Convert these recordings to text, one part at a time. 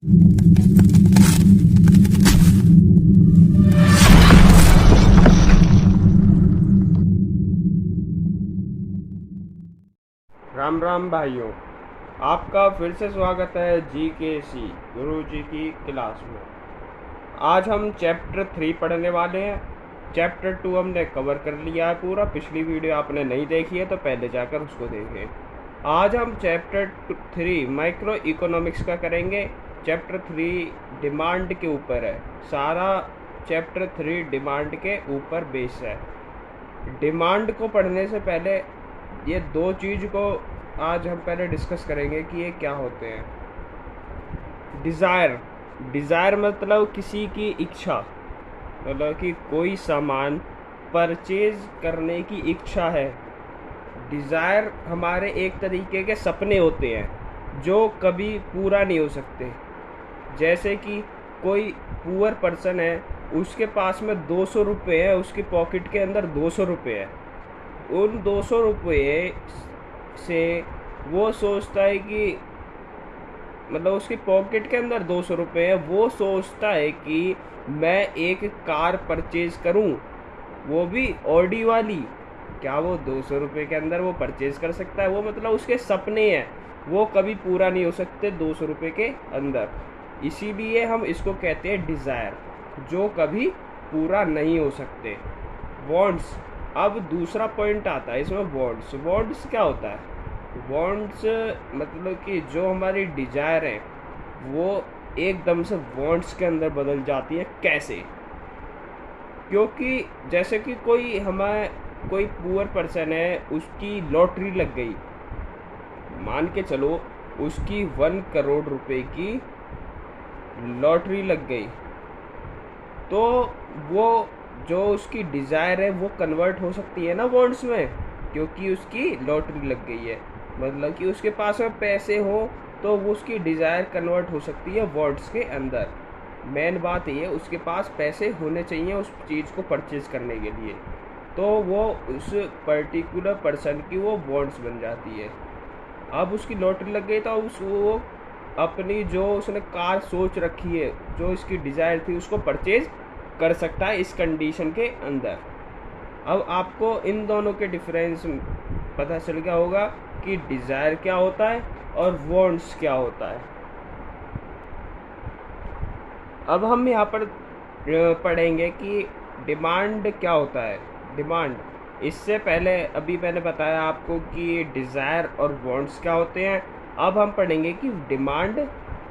राम राम भाइयों, आपका फिर से स्वागत है GKC गुरु जी की क्लास में। आज हम चैप्टर 3 पढ़ने वाले हैं। चैप्टर 2 हमने कवर कर लिया है पूरा। पिछली वीडियो आपने नहीं देखी है तो पहले जाकर उसको देखें। आज हम चैप्टर 3 माइक्रो इकोनॉमिक्स का करेंगे। चैप्टर 3 डिमांड के ऊपर है। सारा चैप्टर 3 डिमांड के ऊपर बेस है। डिमांड को पढ़ने से पहले ये दो चीज़ को आज हम पहले डिस्कस करेंगे कि ये क्या होते हैं। डिज़ायर मतलब किसी की इच्छा, मतलब कि कोई सामान परचेज करने की इच्छा है। डिज़ायर हमारे एक तरीके के सपने होते हैं जो कभी पूरा नहीं हो सकते। जैसे कि कोई पुअर पर्सन है, उसके पास में 200 रुपये है, उसकी पॉकेट के अंदर 200 रुपये है। उन 200 रुपये से वो सोचता है कि मतलब उसकी पॉकेट के अंदर 200 रुपये है, वो सोचता है कि मैं एक कार परचेज करूं, वो भी ऑडी वाली। क्या वो 200 रुपये के अंदर वो परचेज कर सकता है? वो मतलब उसके सपने हैं, वो कभी पूरा नहीं हो सकते 200 रुपये के अंदर। इसीलिए हम इसको कहते हैं डिज़ायर, जो कभी पूरा नहीं हो सकते। वॉन्ट्स, अब दूसरा पॉइंट आता है इसमें। वॉन्ट्स क्या होता है? वॉन्ट्स मतलब कि जो हमारी डिजायर है वो एकदम से वॉन्ट्स के अंदर बदल जाती है। कैसे? क्योंकि जैसे कि कोई पुअर पर्सन है, उसकी लॉटरी लग गई, मान के चलो उसकी 1 करोड़ रुपए की लॉटरी लग गई, तो वो जो उसकी डिज़ायर है वो कन्वर्ट हो सकती है ना वॉन्ट्स में, क्योंकि उसकी लॉटरी लग गई है। मतलब कि उसके पास में पैसे हो तो वो उसकी डिज़ायर कन्वर्ट हो सकती है वॉन्ट्स के अंदर। मेन बात ये है, उसके पास पैसे होने चाहिए उस चीज़ को परचेज करने के लिए, तो वो उस पर्टिकुलर पर्सन की वो वॉन्ट्स बन जाती है। अब उसकी लॉटरी लग गई तो वो अपनी जो उसने कार सोच रखी है, जो इसकी डिज़ायर थी, उसको परचेज कर सकता है इस कंडीशन के अंदर। अब आपको इन दोनों के डिफरेंस पता चल गया होगा कि डिज़ायर क्या होता है और वॉन्ट्स क्या होता है। अब हम यहाँ पर पढ़ेंगे कि डिमांड क्या होता है। डिमांड, इससे पहले अभी मैंने बताया आपको कि डिज़ायर और वॉन्ट्स क्या होते हैं। अब हम पढ़ेंगे कि डिमांड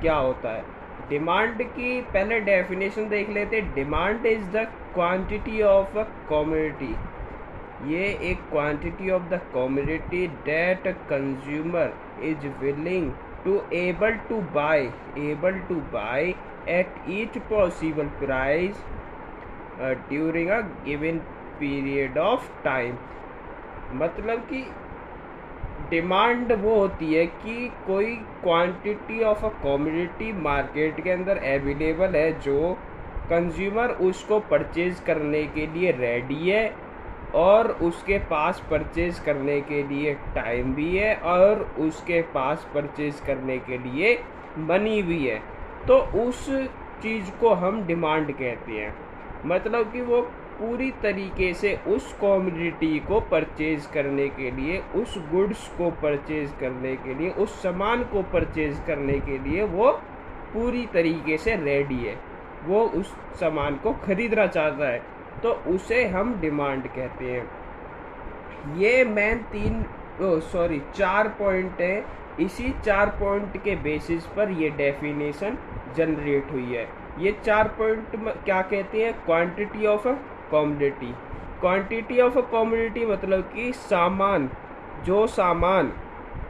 क्या होता है। डिमांड की पहले डेफिनेशन देख लेते। Demand is the quantity of a commodity. ये एक quantity of the commodity that consumer is willing to able to buy at each possible price during a given period of time. मतलब कि demand वो होती है कि कोई quantity of a commodity market के अंदर अवेलेबल है, जो कंज्यूमर उसको परचेज करने के लिए रेडी है और उसके पास परचेज करने के लिए टाइम भी है और उसके पास परचेज करने के लिए मनी भी है। तो उस चीज़ को हम डिमांड कहते हैं। मतलब कि वो पूरी तरीके से उस कमोडिटी को परचेज करने के लिए, उस गुड्स को परचेज करने के लिए, उस सामान को परचेज करने के लिए वो पूरी तरीके से रेडी है, वो उस सामान को खरीदना चाहता है, तो उसे हम डिमांड कहते हैं। ये मेन 4 पॉइंट है। इसी 4 पॉइंट के बेसिस पर ये डेफिनेशन जनरेट हुई है। ये 4 पॉइंट क्या कहते हैं? Quantity of a commodity. Quantity of a commodity मतलब कि जो सामान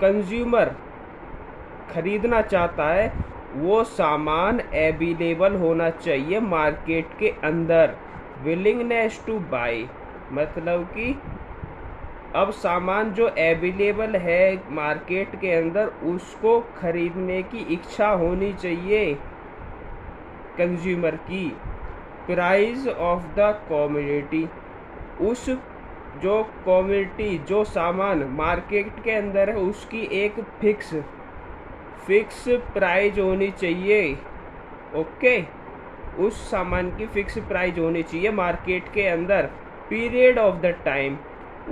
कंज्यूमर खरीदना चाहता है वो सामान अवेलेबल होना चाहिए मार्केट के अंदर। विलिंगनेस टू बाय मतलब कि अब सामान जो अवेलेबल है मार्केट के अंदर, उसको खरीदने की इच्छा होनी चाहिए कंज्यूमर की। प्राइस ऑफ द कमोडिटी, उस जो कमोडिटी, जो सामान मार्केट के अंदर है, उसकी एक फिक्स प्राइस होनी चाहिए ओके, उस सामान की फिक्स प्राइस होनी चाहिए मार्केट के अंदर। पीरियड ऑफ द टाइम,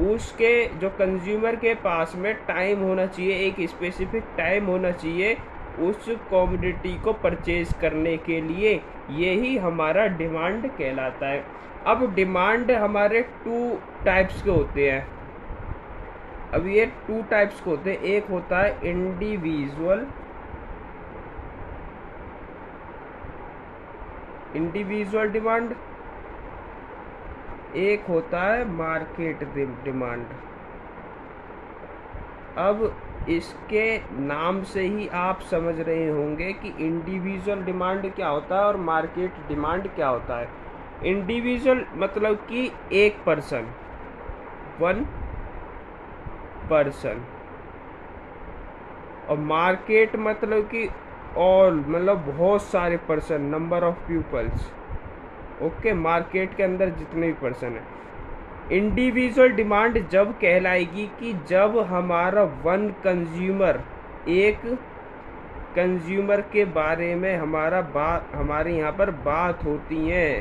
उसके जो कंज्यूमर के पास में टाइम होना चाहिए, एक स्पेसिफिक टाइम होना चाहिए उस कॉमोडिटी को परचेज करने के लिए। यही हमारा डिमांड कहलाता है। अब डिमांड हमारे टू टाइप्स के होते हैं। अब ये टू टाइप्स के होते हैं। एक होता है इंडिविजुअल डिमांड, एक होता है मार्केट डिमांड। अब इसके नाम से ही आप समझ रहे होंगे कि इंडिविजुअल डिमांड क्या होता है और मार्केट डिमांड क्या होता है। इंडिविजुअल मतलब कि एक पर्सन, वन पर्सन, और मार्केट मतलब कि ऑल, मतलब बहुत सारे person, number of peoples. Okay, market के अंदर जितने भी पर्सन है। इंडिविजुअल डिमांड जब कहलाएगी कि जब हमारा वन कंज्यूमर, एक कंज्यूमर के बारे में हमारे यहाँ पर बात होती है।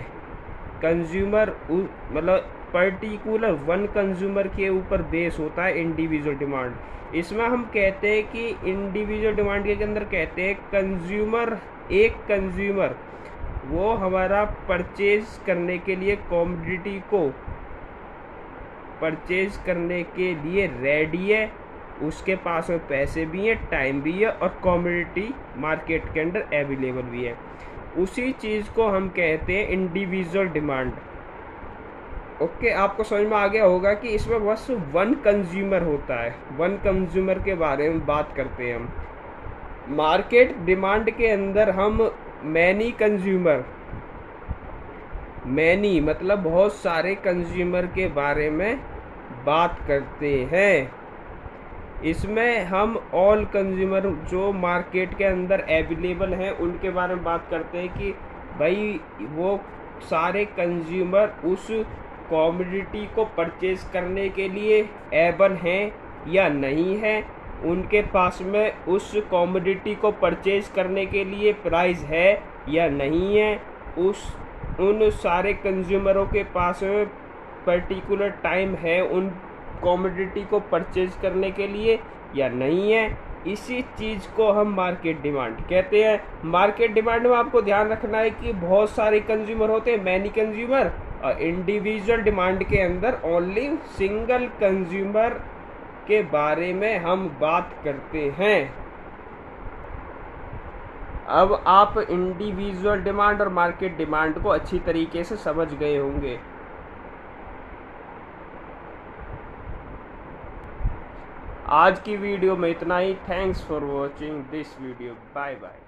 कंज्यूमर मतलब पर्टिकुलर वन कंज्यूमर के ऊपर बेस होता है इंडिविजुअल डिमांड। इसमें हम कहते हैं कि इंडिविजुअल डिमांड के अंदर कहते हैं कंज्यूमर, एक कंज्यूमर वो हमारा परचेज करने के लिए, कॉमोडिटी को परचेज करने के लिए रेडी है, उसके पास में पैसे भी हैं, टाइम भी है और कॉमोडिटी मार्केट के अंदर अवेलेबल भी है। उसी चीज़ को हम कहते हैं इंडिविजुअल डिमांड। ओके, आपको समझ में आ गया होगा कि इसमें बस वन कंज्यूमर होता है। वन कंज्यूमर के बारे में बात करते हैं हम। मार्केट डिमांड के अंदर हम मैनी कंज्यूमर, मैनी मतलब बहुत सारे कंज्यूमर के बारे में बात करते हैं। इसमें हम ऑल कंज्यूमर जो मार्केट के अंदर अवेलेबल हैं उनके बारे में बात करते हैं कि भाई वो सारे कंज्यूमर उस कॉमोडिटी को परचेज करने के लिए एबल हैं या नहीं है, उनके पास में उस कॉमोडिटी को परचेज करने के लिए प्राइस है या नहीं है, उन सारे कंज्यूमरों के पास में पर्टिकुलर टाइम है उन कॉमोडिटी को परचेज करने के लिए या नहीं है। इसी चीज़ को हम मार्केट डिमांड कहते हैं। मार्केट डिमांड में आपको ध्यान रखना है कि बहुत सारे कंज्यूमर होते हैं, मैनी कंज्यूमर, और इंडिविजुअल डिमांड के अंदर ओनली सिंगल कंज्यूमर के बारे में हम बात करते हैं। अब आप इंडिविजुअल डिमांड और मार्केट डिमांड को अच्छी तरीके से समझ गए होंगे। आज की वीडियो में इतना ही। Thanks for watching this video. Bye bye.